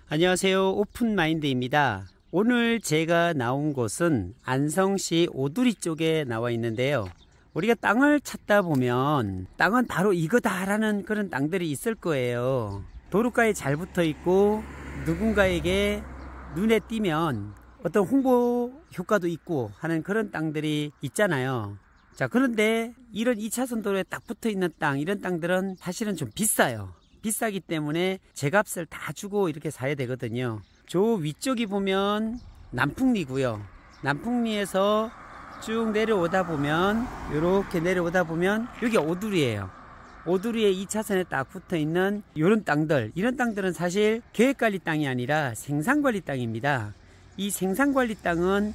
안녕하세요. 오픈마인드입니다. 오늘 제가 나온 곳은 안성시 오두리 쪽에 나와 있는데요. 우리가 땅을 찾다 보면 땅은 바로 이거다라는 그런 땅들이 있을 거예요. 도로가에 잘 붙어 있고 누군가에게 눈에 띄면 어떤 홍보 효과도 있고 하는 그런 땅들이 있잖아요. 자, 그런데 이런 2차선 도로에 딱 붙어 있는 땅, 이런 땅들은 사실은 좀 비싸요. 비싸기 때문에 제값을 다 주고 이렇게 사야 되거든요. 저 위쪽이 보면 남풍리고요. 남풍리에서 쭉 내려오다 보면, 이렇게 내려오다 보면 여기 오두리예요. 오두리에 2차선에 딱 붙어 있는 이런 땅들, 이런 땅들은 사실 계획관리 땅이 아니라 생산관리 땅입니다. 이 생산관리 땅은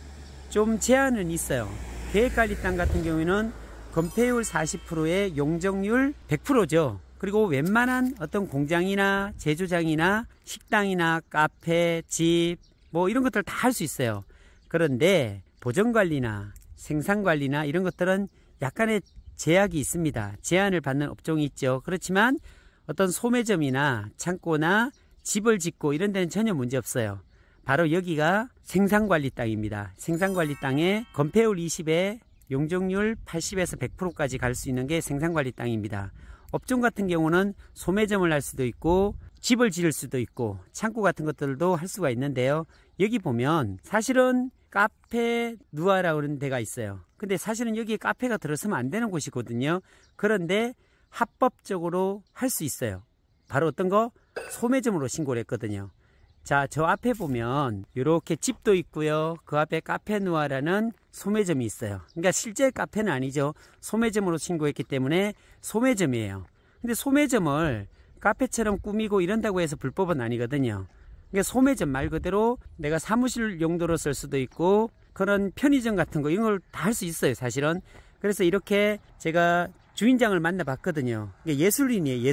좀 제한은 있어요. 계획관리 땅 같은 경우에는 건폐율 40%에 용적률 100%죠. 그리고 웬만한 어떤 공장이나 제조장이나 식당이나 카페, 집, 뭐 이런 것들 다 할 수 있어요. 그런데 보전관리나 생산관리나 이런 것들은 약간의 제약이 있습니다. 제한을 받는 업종이 있죠. 그렇지만 어떤 소매점이나 창고나 집을 짓고 이런 데는 전혀 문제 없어요. 바로 여기가 생산관리 땅입니다. 생산관리 땅에 건폐율 20에 용적률 80에서 100%까지 갈 수 있는 게 생산관리 땅입니다. 업종 같은 경우는 소매점을 할 수도 있고 집을 지을 수도 있고 창고 같은 것들도 할 수가 있는데요. 여기 보면 사실은 카페 누아라고 하는 데가 있어요. 근데 사실은 여기에 카페가 들어서면 안 되는 곳이거든요. 그런데 합법적으로 할 수 있어요. 바로 어떤 거? 소매점으로 신고를 했거든요. 자, 저 앞에 보면 이렇게 집도 있고요. 그 앞에 카페 누아라는 소매점이 있어요. 그러니까 실제 카페는 아니죠. 소매점으로 신고했기 때문에 소매점이에요. 근데 소매점을 카페처럼 꾸미고 이런다고 해서 불법은 아니거든요. 그러니까 소매점 말 그대로 내가 사무실 용도로 쓸 수도 있고 그런 편의점 같은 거 이런 걸 다 할 수 있어요, 사실은. 그래서 이렇게 제가 주인장을 만나봤거든요. 그러니까 예술인이에요,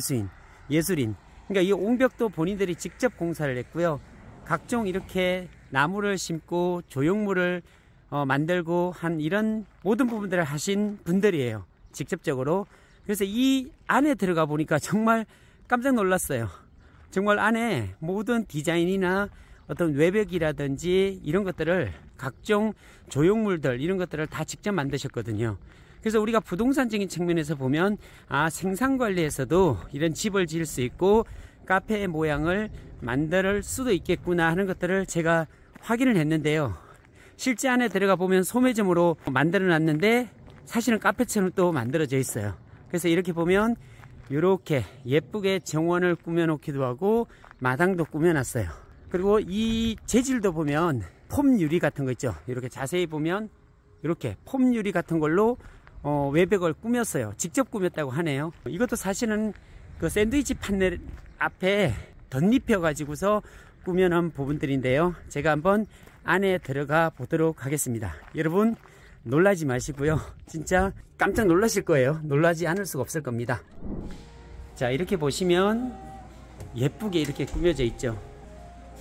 예술인. 그러니까 이 옹벽도 본인들이 직접 공사를 했고요. 각종 이렇게 나무를 심고 조형물을 만들고 한 이런 모든 부분들을 하신 분들이에요. 직접적으로. 그래서 이 안에 들어가 보니까 정말 깜짝 놀랐어요. 정말 안에 모든 디자인이나 어떤 외벽이라든지 이런 것들을 각종 조형물들 이런 것들을 다 직접 만드셨거든요. 그래서 우리가 부동산적인 측면에서 보면 생산관리에서도 이런 집을 지을 수 있고 카페의 모양을 만들 수도 있겠구나 하는 것들을 제가 확인을 했는데요. 실제 안에 들어가 보면 소매점으로 만들어 놨는데 사실은 카페처럼 또 만들어져 있어요. 그래서 이렇게 보면 이렇게 예쁘게 정원을 꾸며 놓기도 하고 마당도 꾸며 놨어요. 그리고 이 재질도 보면 폼 유리 같은 거 있죠. 이렇게 자세히 보면 이렇게 폼 유리 같은 걸로 외벽을 꾸몄어요. 직접 꾸몄다고 하네요. 이것도 사실은 그 샌드위치 판넬 앞에 덧입혀 가지고서 꾸며놓은 부분들인데요. 제가 한번 안에 들어가 보도록 하겠습니다. 여러분 놀라지 마시고요. 진짜 깜짝 놀라실 거예요. 놀라지 않을 수가 없을 겁니다. 자, 이렇게 보시면 예쁘게 이렇게 꾸며져 있죠.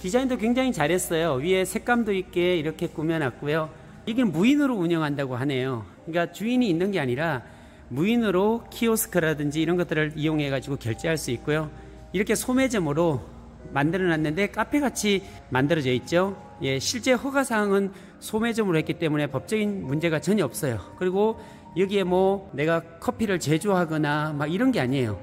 디자인도 굉장히 잘했어요. 위에 색감도 있게 이렇게 꾸며놨고요. 이게 무인으로 운영한다고 하네요. 그러니까 주인이 있는 게 아니라 무인으로 키오스크라든지 이런 것들을 이용해 가지고 결제할 수 있고요. 이렇게 소매점으로 만들어 놨는데 카페같이 만들어져 있죠. 예, 실제 허가사항은 소매점으로 했기 때문에 법적인 문제가 전혀 없어요. 그리고 여기에 뭐 내가 커피를 제조하거나 막 이런 게 아니에요.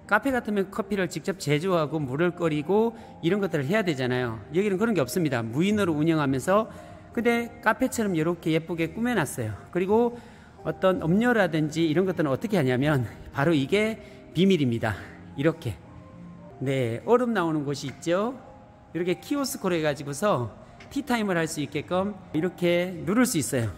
카페 같으면 커피를 직접 제조하고 물을 끓이고 이런 것들을 해야 되잖아요. 여기는 그런 게 없습니다. 무인으로 운영하면서 근데 카페처럼 이렇게 예쁘게 꾸며놨어요. 그리고 어떤 음료라든지 이런 것들은 어떻게 하냐면 바로 이게 비밀입니다. 이렇게 얼음 나오는 곳이 있죠. 이렇게 키오스크로 해가지고서 티타임을 할 수 있게끔 이렇게 누를 수 있어요.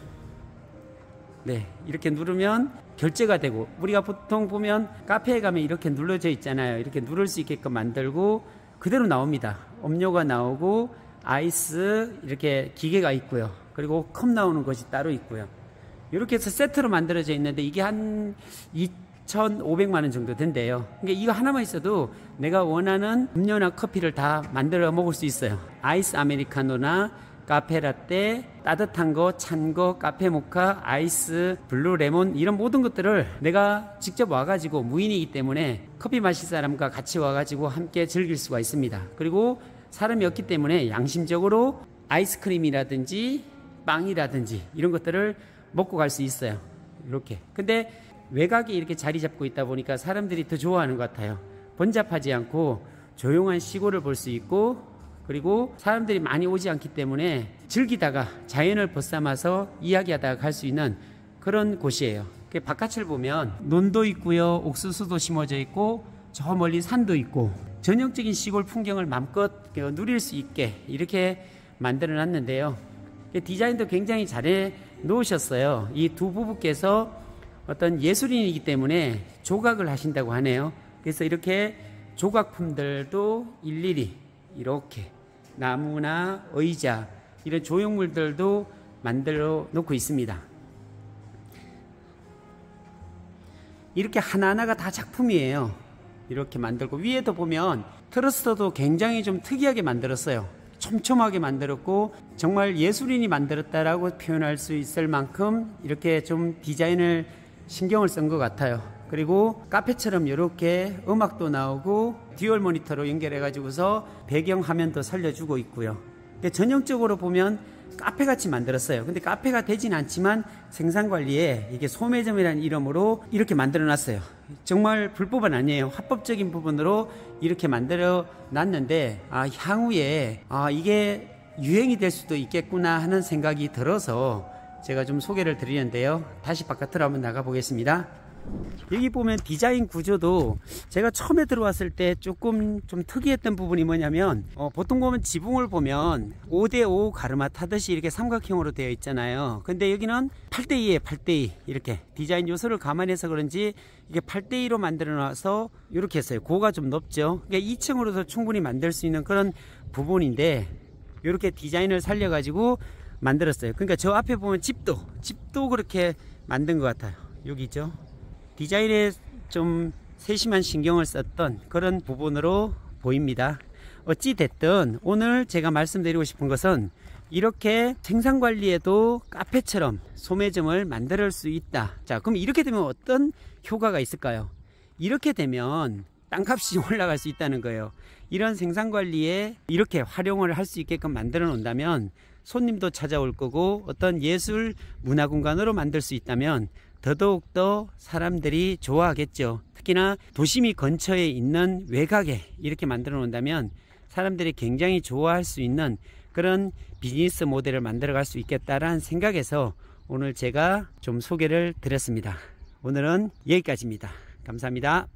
이렇게 누르면 결제가 되고 우리가 보통 보면 카페에 가면 이렇게 눌러져 있잖아요. 이렇게 누를 수 있게끔 만들고 그대로 나옵니다. 음료가 나오고 아이스 이렇게 기계가 있고요. 그리고 컵 나오는 것이 따로 있고요. 이렇게 해서 세트로 만들어져 있는데 이게 한 2,500만 원 정도 된대요. 그러니까 이거 하나만 있어도 내가 원하는 음료나 커피를 다 만들어 먹을 수 있어요. 아이스 아메리카노나 카페라떼, 따뜻한 거, 찬 거, 카페 모카, 아이스, 블루 레몬 이런 모든 것들을 내가 직접 와가지고 무인이기 때문에 커피 마실 사람과 같이 와가지고 함께 즐길 수가 있습니다. 그리고 사람이 없기 때문에 양심적으로 아이스크림이라든지 빵이라든지 이런 것들을 먹고 갈 수 있어요. 이렇게. 근데 외곽에 이렇게 자리 잡고 있다 보니까 사람들이 더 좋아하는 것 같아요. 번잡하지 않고 조용한 시골을 볼 수 있고, 그리고 사람들이 많이 오지 않기 때문에 즐기다가 자연을 벗삼아서 이야기하다가 갈 수 있는 그런 곳이에요. 바깥을 보면 논도 있고요, 옥수수도 심어져 있고, 저 멀리 산도 있고, 전형적인 시골 풍경을 마음껏 누릴 수 있게 이렇게 만들어 놨는데요. 디자인도 굉장히 잘해 놓으셨어요. 이 두 부부께서 어떤 예술인이기 때문에 조각을 하신다고 하네요. 그래서 이렇게 조각품들도 일일이 이렇게 나무나 의자 이런 조형물들도 만들어 놓고 있습니다. 이렇게 하나하나가 다 작품이에요. 이렇게 만들고, 위에도 보면 트러스도 굉장히 좀 특이하게 만들었어요. 촘촘하게 만들었고, 정말 예술인이 만들었다라고 표현할 수 있을 만큼 이렇게 좀 디자인을 신경을 쓴 것 같아요. 그리고 카페처럼 이렇게 음악도 나오고 듀얼 모니터로 연결해 가지고서 배경 화면도 살려주고 있고요. 전형적으로 보면 카페 같이 만들었어요. 근데 카페가 되진 않지만 생산관리에 이게 소매점이라는 이름으로 이렇게 만들어 놨어요. 정말 불법은 아니에요. 합법적인 부분으로 이렇게 만들어 놨는데, 향후에 이게 유행이 될 수도 있겠구나 하는 생각이 들어서 제가 좀 소개를 드리는데요. 다시 바깥으로 한번 나가 보겠습니다. 여기 보면 디자인 구조도 제가 처음에 들어왔을 때 조금 좀 특이했던 부분이 뭐냐면, 보통 보면 지붕을 보면 5대5 가르마 타듯이 이렇게 삼각형으로 되어 있잖아요. 근데 여기는 8대2에 8대2 이렇게 디자인 요소를 감안해서 그런지 이게 8대2로 만들어 놔서 이렇게 했어요. 고가 좀 높죠. 그러니까 2층으로도 충분히 만들 수 있는 그런 부분인데, 이렇게 디자인을 살려 가지고 만들었어요. 그러니까 저 앞에 보면 집도 그렇게 만든 것 같아요. 여기 있죠. 디자인에 좀 세심한 신경을 썼던 그런 부분으로 보입니다. 어찌 됐든 오늘 제가 말씀드리고 싶은 것은, 이렇게 생산관리에도 카페처럼 소매점을 만들 수 있다. 자, 그럼 이렇게 되면 어떤 효과가 있을까요? 이렇게 되면 땅값이 올라갈 수 있다는 거예요. 이런 생산관리에 이렇게 활용을 할 수 있게끔 만들어 놓는다면 손님도 찾아올 거고, 어떤 예술 문화공간으로 만들 수 있다면 더더욱더 사람들이 좋아하겠죠. 특히나 도심이 근처에 있는 외곽에 이렇게 만들어 놓는다면 사람들이 굉장히 좋아할 수 있는 그런 비즈니스 모델을 만들어 갈 수 있겠다라는 생각에서 오늘 제가 좀 소개를 드렸습니다. 오늘은 여기까지입니다. 감사합니다.